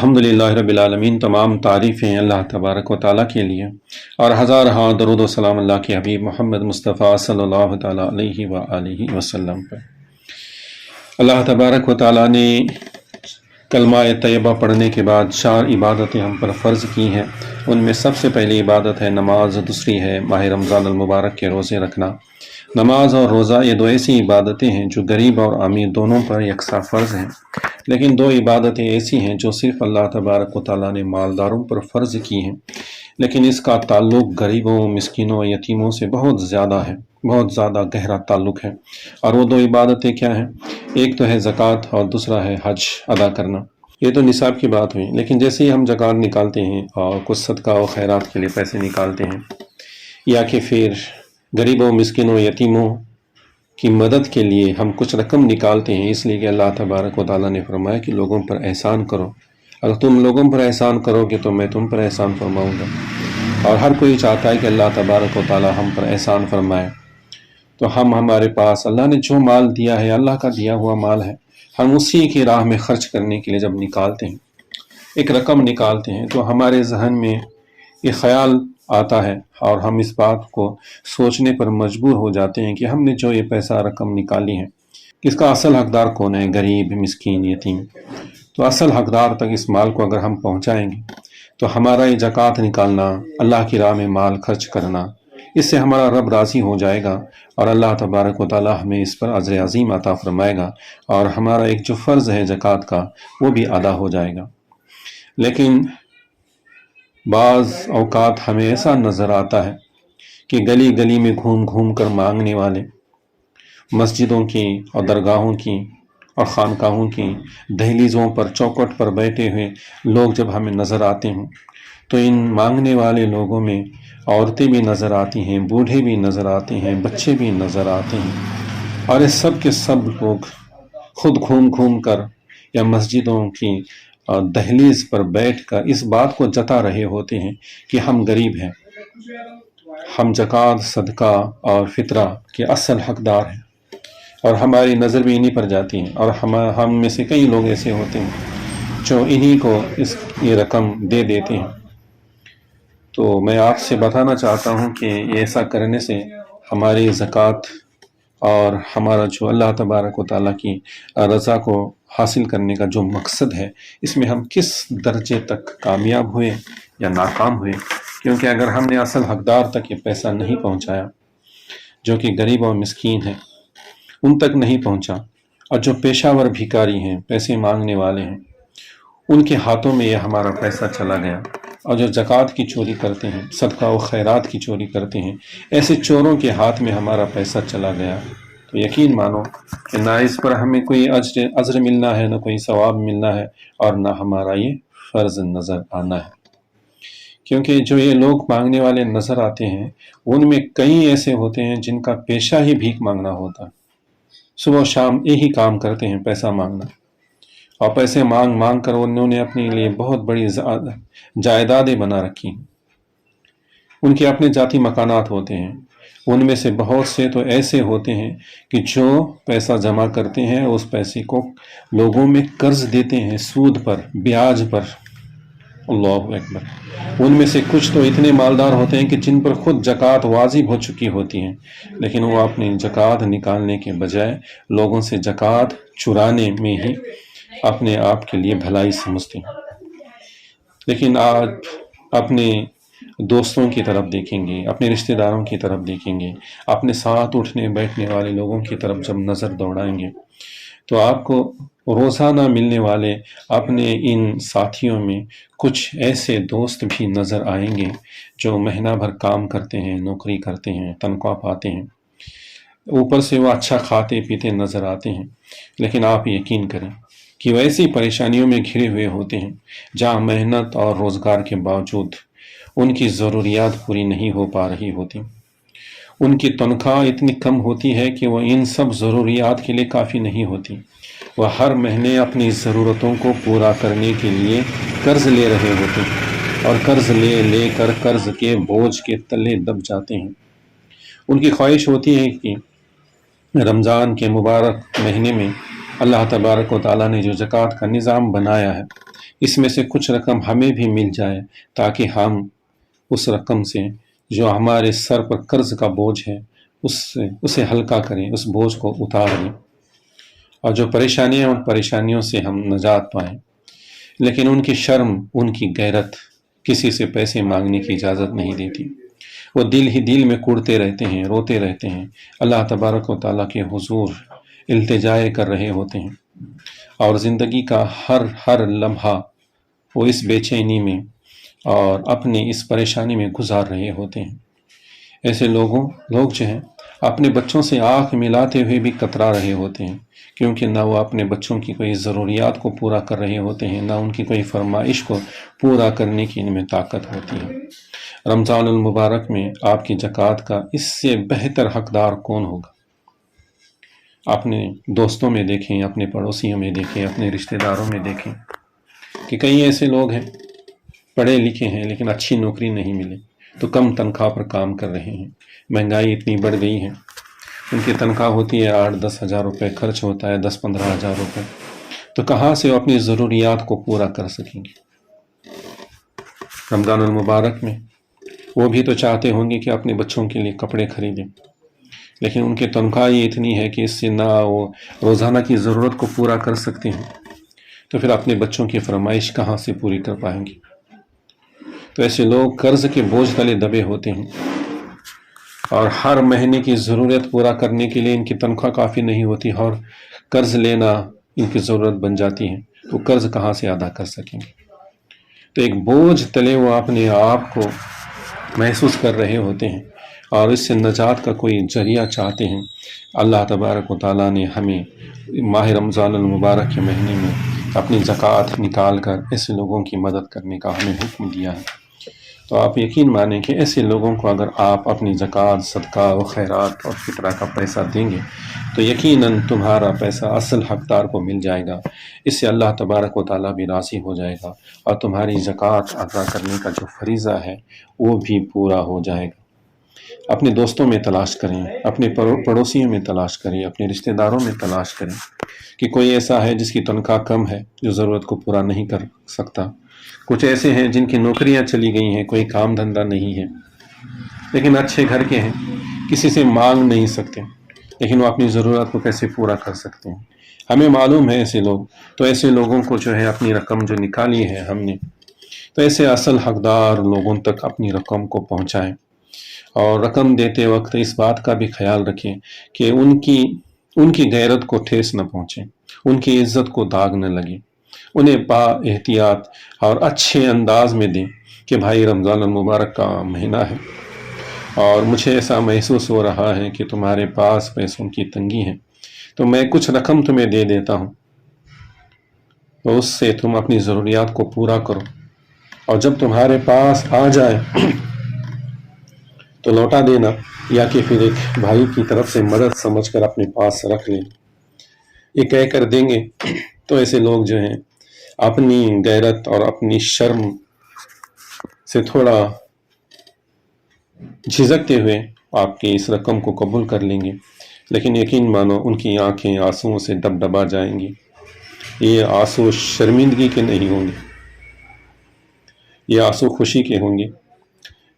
الحمدللہ رب العالمین، تمام تعریفیں اللہ تبارک و تعالیٰ کے لیے، اور ہزار درود و سلام اللہ کے حبیب محمد مصطفیٰ صلی اللہ تعالیٰ علیہ وآلہ وسلم پر۔ اللہ تبارک و تعالیٰ نے کلمہ طیبہ پڑھنے کے بعد 4 عبادتیں ہم پر فرض کی ہیں۔ ان میں سب سے پہلی عبادت ہے نماز، دوسری ہے ماہ رمضان المبارک کے روزے رکھنا۔ نماز اور روزہ یہ 2 ایسی عبادتیں ہیں جو غریب اور امیر دونوں پر یکساں فرض ہیں، لیکن 2 عبادتیں ایسی ہیں جو صرف اللہ تبارک و تعالیٰ نے مالداروں پر فرض کی ہیں، لیکن اس کا تعلق غریبوں، مسکینوں، یتیموں سے بہت زیادہ ہے، بہت زیادہ گہرا تعلق ہے۔ اور وہ 2 عبادتیں کیا ہیں؟ ایک تو ہے زکوٰۃ اور دوسرا ہے حج ادا کرنا۔ یہ تو نصاب کی بات ہوئی، لیکن جیسے ہی ہم زکوٰۃ نکالتے ہیں اور کچھ صدقہ و خیرات کے لیے پیسے نکالتے ہیں، یا کہ پھر غریبوں، مسکینوں، یتیموں کی مدد کے لیے ہم کچھ رقم نکالتے ہیں، اس لیے کہ اللہ تبارک و تعالیٰ نے فرمایا کہ لوگوں پر احسان کرو، اگر تم لوگوں پر احسان کرو گے تو میں تم پر احسان فرماؤں گا۔ اور ہر کوئی چاہتا ہے کہ اللہ تبارک و تعالیٰ ہم پر احسان فرمائے، تو ہمارے پاس اللہ نے جو مال دیا ہے، اللہ کا دیا ہوا مال ہے، ہم اسی کی راہ میں خرچ کرنے کے لیے جب نکالتے ہیں، ایک رقم نکالتے ہیں، تو ہمارے ذہن میں یہ خیال آتا ہے اور ہم اس بات کو سوچنے پر مجبور ہو جاتے ہیں کہ ہم نے جو یہ پیسہ رقم نکالی ہے، اس کا اصل حقدار کون ہے؟ غریب، مسکین، یتیم۔ تو اصل حقدار تک اس مال کو اگر ہم پہنچائیں گے تو ہمارا یہ زکوٰۃ نکالنا، اللہ کی راہ میں مال خرچ کرنا، اس سے ہمارا رب راضی ہو جائے گا، اور اللہ تبارک و تعالیٰ ہمیں اس پر اجر عظیم عطا فرمائے گا، اور ہمارا ایک جو فرض ہے زکوٰۃ کا وہ بھی ادا ہو جائے گا۔ لیکن بعض اوقات ہمیں ایسا نظر آتا ہے کہ گلی گلی میں گھوم گھوم کر مانگنے والے، مسجدوں کی اور درگاہوں کی اور خانقاہوں کی دہلیزوں پر، چوکٹ پر بیٹھے ہوئے لوگ جب ہمیں نظر آتے ہیں، تو ان مانگنے والے لوگوں میں عورتیں بھی نظر آتی ہیں، بوڑھے بھی نظر آتے ہیں، بچے بھی نظر آتے ہیں، اور یہ سب کے سب لوگ خود گھوم گھوم کر یا مسجدوں کی دہلیز پر بیٹھ کر اس بات کو جتا رہے ہوتے ہیں کہ ہم غریب ہیں، ہم زکوٰۃ، صدقہ اور فطرہ کے اصل حقدار ہیں، اور ہماری نظر بھی انہی پر جاتی ہے، اور ہم میں سے کئی لوگ ایسے ہوتے ہیں جو انہی کو یہ رقم دے دیتے ہیں۔ تو میں آپ سے بتانا چاہتا ہوں کہ ایسا کرنے سے ہماری زکوٰۃ اور ہمارا جو اللہ تبارک و تعالیٰ کی رضا کو حاصل کرنے کا جو مقصد ہے، اس میں ہم کس درجے تک کامیاب ہوئے یا ناکام ہوئے، کیونکہ اگر ہم نے اصل حقدار تک یہ پیسہ نہیں پہنچایا، جو کہ غریب اور مسکین ہیں، ان تک نہیں پہنچا، اور جو پیشہ ور بھیکاری ہیں، پیسے مانگنے والے ہیں، ان کے ہاتھوں میں یہ ہمارا پیسہ چلا گیا، اور جو زکوٰۃ کی چوری کرتے ہیں، صدقہ و خیرات کی چوری کرتے ہیں، ایسے چوروں کے ہاتھ میں ہمارا پیسہ چلا گیا، تو یقین مانو کہ نہ اس پر ہمیں کوئی اجر ملنا ہے، نہ کوئی ثواب ملنا ہے، اور نہ ہمارا یہ فرض نظر آنا ہے۔ کیونکہ جو یہ لوگ مانگنے والے نظر آتے ہیں، ان میں کئی ایسے ہوتے ہیں جن کا پیشہ ہی بھیک مانگنا ہوتا ہے، صبح و شام یہی کام کرتے ہیں، پیسہ مانگنا، اور پیسے مانگ مانگ کر انہوں نے اپنے لیے بہت بڑی جائیدادیں بنا رکھی ہیں۔ ان کے اپنے ذاتی مکانات ہوتے ہیں، ان میں سے بہت سے تو ایسے ہوتے ہیں کہ جو پیسہ جمع کرتے ہیں اس پیسے کو لوگوں میں قرض دیتے ہیں، سود پر، بیاج پر۔ اللہ اکبر۔ ان میں سے کچھ تو اتنے مالدار ہوتے ہیں کہ جن پر خود زکوٰۃ واجب ہو چکی ہوتی ہیں، لیکن وہ اپنی زکوٰۃ نکالنے کے بجائے لوگوں سے زکوٰۃ چرانے میں ہی اپنے آپ کے لیے بھلائی سمجھتے ہیں۔ لیکن آپ اپنے دوستوں کی طرف دیکھیں گے، اپنے رشتہ داروں کی طرف دیکھیں گے، اپنے ساتھ اٹھنے بیٹھنے والے لوگوں کی طرف جب نظر دوڑائیں گے، تو آپ کو روزانہ ملنے والے اپنے ان ساتھیوں میں کچھ ایسے دوست بھی نظر آئیں گے جو مہینہ بھر کام کرتے ہیں، نوکری کرتے ہیں، تنخواہ پاتے ہیں، اوپر سے وہ اچھا کھاتے پیتے نظر آتے ہیں، لیکن آپ یقین کریں کہ وہ ایسی پریشانیوں میں گھرے ہوئے ہوتے ہیں جہاں محنت اور روزگار کے باوجود ان کی ضروریات پوری نہیں ہو پا رہی ہوتی۔ ان کی تنخواہ اتنی کم ہوتی ہے کہ وہ ان سب ضروریات کے لیے کافی نہیں ہوتی، وہ ہر مہینے اپنی ضرورتوں کو پورا کرنے کے لیے قرض لے رہے ہوتے ہیں، اور قرض لے لے کر قرض کے بوجھ کے تلے دب جاتے ہیں۔ ان کی خواہش ہوتی ہے کہ رمضان کے مبارک مہینے میں اللہ تبارک و تعالیٰ نے جو زکوٰۃ کا نظام بنایا ہے اس میں سے کچھ رقم ہمیں بھی مل جائے تاکہ ہم اس رقم سے جو ہمارے سر پر قرض کا بوجھ ہے اسے ہلکا کریں، اس بوجھ کو اتار لیں، اور جو پریشانیاں ان پریشانیوں سے ہم نجات پائیں۔ لیکن ان کی شرم، ان کی غیرت کسی سے پیسے مانگنے کی اجازت نہیں دیتی۔ وہ دل ہی دل میں کوڑتے رہتے ہیں، روتے رہتے ہیں، اللہ تبارک و تعالیٰ کے حضور التجائے کر رہے ہوتے ہیں، اور زندگی کا ہر لمحہ وہ اس بے چینی میں اور اپنی اس پریشانی میں گزار رہے ہوتے ہیں۔ ایسے لوگ جو ہیں اپنے بچوں سے آنکھ ملاتے ہوئے بھی کترا رہے ہوتے ہیں، کیونکہ نہ وہ اپنے بچوں کی کوئی ضروریات کو پورا کر رہے ہوتے ہیں، نہ ان کی کوئی فرمائش کو پورا کرنے کی ان میں طاقت ہوتی ہے۔ رمضان المبارک میں آپ کی زکوٰۃ کا اس سے بہتر حقدار کون ہوگا؟ اپنے دوستوں میں دیکھیں، اپنے پڑوسیوں میں دیکھیں، اپنے رشتہ داروں میں دیکھیں کہ کئی ایسے لوگ ہیں پڑھے لکھے ہیں لیکن اچھی نوکری نہیں ملے تو کم تنخواہ پر کام کر رہے ہیں۔ مہنگائی اتنی بڑھ گئی ہے، ان کی تنخواہ ہوتی ہے 8-10 ہزار روپے، خرچ ہوتا ہے 10-15 ہزار روپے، تو کہاں سے وہ اپنی ضروریات کو پورا کر سکیں گے؟ رمضان المبارک میں وہ بھی تو چاہتے ہوں گے کہ اپنے بچوں کے لیے کپڑے خریدیں، لیکن ان کی تنخواہ ہی اتنی ہے کہ اس سے نہ وہ روزانہ کی ضرورت کو پورا کر سکتے ہیں، تو پھر اپنے بچوں کی فرمائش کہاں سے پوری کر پائیں گے؟ تو ایسے لوگ قرض کے بوجھ تلے دبے ہوتے ہیں، اور ہر مہینے کی ضرورت پورا کرنے کے لیے ان کی تنخواہ کافی نہیں ہوتی، اور قرض لینا ان کی ضرورت بن جاتی ہے، تو قرض کہاں سے ادا کر سکیں گے؟ تو ایک بوجھ تلے وہ اپنے آپ کو محسوس کر رہے ہوتے ہیں، اور اس سے نجات کا کوئی ذریعہ چاہتے ہیں۔ اللہ تبارک و تعالیٰ نے ہمیں ماہ رمضان المبارک کے مہینے میں اپنی زکوٰۃ نکال کر ایسے لوگوں کی مدد کرنے کا ہمیں حکم دیا ہے۔ تو آپ یقین مانیں کہ ایسے لوگوں کو اگر آپ اپنی زکوٰۃ، صدقہ و خیرات اور فطرہ کا پیسہ دیں گے تو یقیناً تمہارا پیسہ اصل حقدار کو مل جائے گا، اس سے اللہ تبارک و تعالیٰ بھی راضی ہو جائے گا، اور تمہاری زکوٰۃ ادا کرنے کا جو فریضہ ہے وہ بھی پورا ہو جائے گا۔ اپنے دوستوں میں تلاش کریں، اپنے پڑوسیوں میں تلاش کریں، اپنے رشتہ داروں میں تلاش کریں کہ کوئی ایسا ہے جس کی تنخواہ کم ہے، جو ضرورت کو پورا نہیں کر سکتا۔ کچھ ایسے ہیں جن کی نوکریاں چلی گئی ہیں، کوئی کام دھندہ نہیں ہے، لیکن اچھے گھر کے ہیں، کسی سے مانگ نہیں سکتے، لیکن وہ اپنی ضرورت کو کیسے پورا کر سکتے ہیں؟ ہمیں معلوم ہے ایسے لوگ، تو ایسے لوگوں کو جو ہے اپنی رقم جو نکالی ہے ہم نے، تو ایسے اصل حقدار لوگوں تک اپنی رقم کو پہنچائیں، اور رقم دیتے وقت اس بات کا بھی خیال رکھیں کہ ان کی غیرت کو ٹھیس نہ پہنچے، ان کی عزت کو داغ نہ لگے، انہیں با احتیاط اور اچھے انداز میں دیں کہ بھائی رمضان المبارک کا مہینہ ہے اور مجھے ایسا محسوس ہو رہا ہے کہ تمہارے پاس پیسوں کی تنگی ہے، تو میں کچھ رقم تمہیں دے دیتا ہوں، تو اس سے تم اپنی ضروریات کو پورا کرو، اور جب تمہارے پاس آ جائے تو لوٹا دینا، یا کہ پھر ایک بھائی کی طرف سے مدد سمجھ کر اپنے پاس رکھ لیں۔ یہ کہہ کر دیں گے تو ایسے لوگ جو ہیں اپنی غیرت اور اپنی شرم سے تھوڑا جھجکتے ہوئے آپ کی اس رقم کو قبول کر لیں گے، لیکن یقین مانو ان کی آنکھیں آنسوؤں سے ڈبڈبا جائیں گی۔ یہ آنسو شرمندگی کے نہیں ہوں گے، یہ آنسو خوشی کے ہوں گے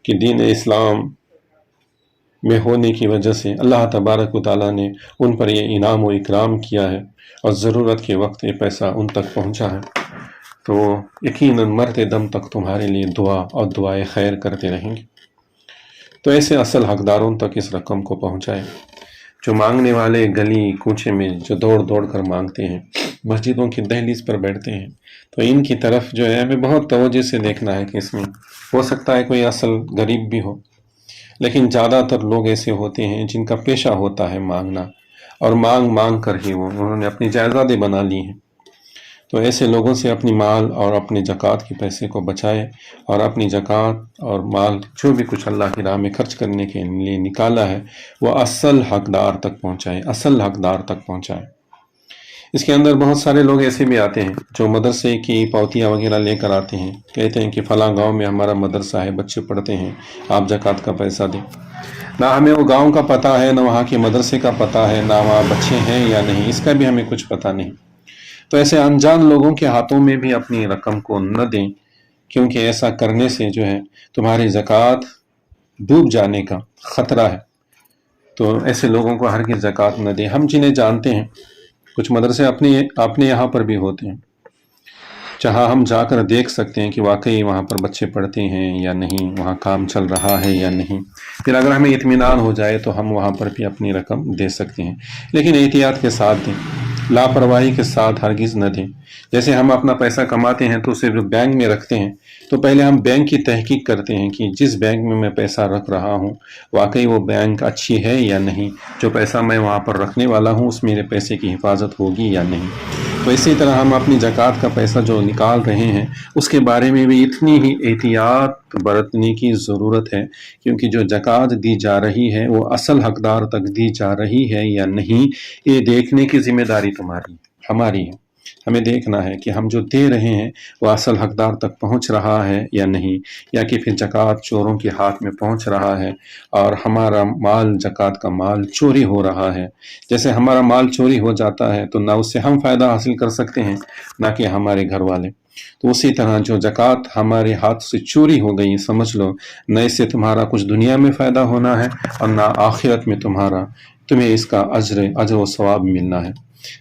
کہ دین اسلام میں ہونے کی وجہ سے اللہ تبارک و تعالیٰ نے ان پر یہ انعام و اکرام کیا ہے، اور ضرورت کے وقت یہ پیسہ ان تک پہنچا ہے، تو یقیناً مرتے دم تک تمہارے لیے دعا اور دعائے خیر کرتے رہیں گے۔ تو ایسے اصل حقداروں تک اس رقم کو پہنچائے۔ جو مانگنے والے گلی کوچے میں جو دوڑ دوڑ کر مانگتے ہیں، مسجدوں کی دہلیز پر بیٹھتے ہیں، تو ان کی طرف جو ہے ہمیں بہت توجہ سے دیکھنا ہے کہ اس میں ہو سکتا ہے کوئی اصل غریب بھی ہو، لیکن زیادہ تر لوگ ایسے ہوتے ہیں جن کا پیشہ ہوتا ہے مانگنا، اور مانگ کر ہی انہوں نے اپنی جائیدادیں بنا لی ہیں۔ تو ایسے لوگوں سے اپنی مال اور اپنے زکوٰۃ کے پیسے کو بچائے، اور اپنی زکوٰۃ اور مال جو بھی کچھ اللہ کی راہ میں خرچ کرنے کے لیے نکالا ہے وہ اصل حقدار تک پہنچائے، اصل حقدار تک پہنچائے۔ اس کے اندر بہت سارے لوگ ایسے بھی آتے ہیں جو مدرسے کی پاوتیاں وغیرہ لے کر آتے ہیں، کہتے ہیں کہ فلاں گاؤں میں ہمارا مدرسہ ہے، بچے پڑھتے ہیں، آپ زکوٰۃ کا پیسہ دیں۔ نہ ہمیں وہ گاؤں کا پتہ ہے، نہ وہاں کے مدرسے کا پتہ ہے، نہ وہاں بچے ہیں یا نہیں، اس کا بھی ہمیں کچھ پتہ نہیں۔ تو ایسے انجان لوگوں کے ہاتھوں میں بھی اپنی رقم کو نہ دیں، کیونکہ ایسا کرنے سے جو ہے تمہاری زکوٰۃ ڈوب جانے کا خطرہ ہے۔ تو ایسے لوگوں کو ہرگز زکوٰۃ نہ دیں۔ ہم جنہیں جانتے ہیں، کچھ مدرسے اپنے یہاں پر بھی ہوتے ہیں، جہاں ہم جا کر دیکھ سکتے ہیں کہ واقعی وہاں پر بچے پڑھتے ہیں یا نہیں، وہاں کام چل رہا ہے یا نہیں۔ پھر اگر ہمیں اطمینان ہو جائے تو ہم وہاں پر بھی اپنی رقم دے سکتے ہیں، لیکن احتیاط کے ساتھ دیں، لاپرواہی کے ساتھ ہرگز نہ دیں۔ جیسے ہم اپنا پیسہ کماتے ہیں تو صرف بینک میں رکھتے ہیں، تو پہلے ہم بینک کی تحقیق کرتے ہیں کہ جس بینک میں پیسہ رکھ رہا ہوں واقعی وہ بینک اچھی ہے یا نہیں، جو پیسہ میں وہاں پر رکھنے والا ہوں اس میرے پیسے کی حفاظت ہوگی یا نہیں۔ تو اسی طرح ہم اپنی زکوٰۃ کا پیسہ جو نکال رہے ہیں اس کے بارے میں بھی اتنی ہی احتیاط برتنے کی ضرورت ہے، کیونکہ جو زکوٰۃ دی جا رہی ہے وہ اصل حقدار تک دی جا رہی ہے یا نہیں، یہ دیکھنے کی ذمہ داری ہماری ہے۔ ہمیں دیکھنا ہے کہ ہم جو دے رہے ہیں وہ اصل حقدار تک پہنچ رہا ہے یا نہیں، یا کہ پھر زکوٰۃ چوروں کے ہاتھ میں پہنچ رہا ہے اور ہمارا مال، زکوٰۃ کا مال چوری ہو رہا ہے۔ جیسے ہمارا مال چوری ہو جاتا ہے تو نہ اس سے ہم فائدہ حاصل کر سکتے ہیں نہ کہ ہمارے گھر والے، تو اسی طرح جو زکوٰۃ ہمارے ہاتھ سے چوری ہو گئی، سمجھ لو نہ اس سے تمہارا کچھ دنیا میں فائدہ ہونا ہے اور نہ آخرت میں تمہیں اس کا اجر و ثواب ملنا ہے۔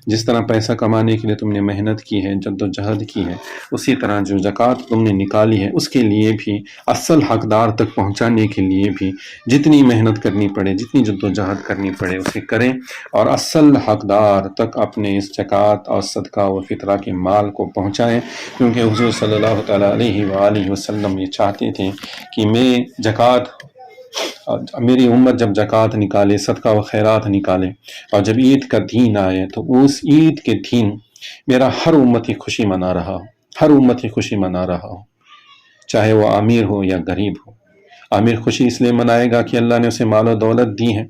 جس طرح پیسہ کمانے کے لیے تم نے محنت کی ہے، جد و جہد کی ہے، اسی طرح جو زکوٰۃ تم نے نکالی ہے اس کے لیے بھی، اصل حقدار تک پہنچانے کے لیے بھی جتنی محنت کرنی پڑے، جتنی جد و جہد کرنی پڑے اسے کریں، اور اصل حقدار تک اپنے اس زکوٰۃ اور صدقہ و فطرہ کے مال کو پہنچائیں، کیونکہ حضور صلی اللہ تعالیٰ علیہ وآلہ وسلم یہ چاہتے تھے کہ میری امت جب زکوٰۃ نکالے، صدقہ و خیرات نکالے، اور جب عید کا دین آئے تو اس عید کے دن میرا ہر امتی خوشی منا رہا ہو، ہر امتی خوشی منا رہا ہو، چاہے وہ امیر ہو یا غریب ہو۔ امیر خوشی اس لیے منائے گا کہ اللہ نے اسے مال و دولت دی ہے،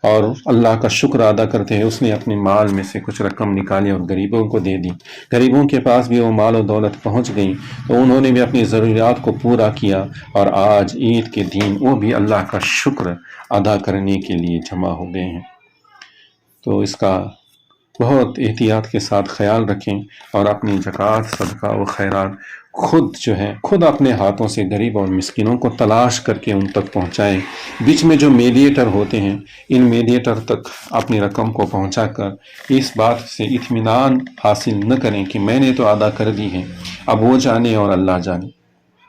اور اللہ کا شکر ادا کرتے ہیں اس نے اپنے مال میں سے کچھ رقم نکالی اور غریبوں کو دے دی۔ غریبوں کے پاس بھی وہ مال و دولت پہنچ گئی تو انہوں نے بھی اپنی ضروریات کو پورا کیا، اور آج عید کے دن وہ بھی اللہ کا شکر ادا کرنے کے لیے جمع ہو گئے ہیں۔ تو اس کا بہت احتیاط کے ساتھ خیال رکھیں، اور اپنی زکوٰۃ، صدقہ و خیرات خود اپنے ہاتھوں سے غریب اور مسکینوں کو تلاش کر کے ان تک پہنچائیں۔ بیچ میں جو میڈیٹر ہوتے ہیں، ان میڈیٹر تک اپنی رقم کو پہنچا کر اس بات سے اطمینان حاصل نہ کریں کہ میں نے تو ادا کر دی ہے، اب وہ جانے اور اللہ جانے۔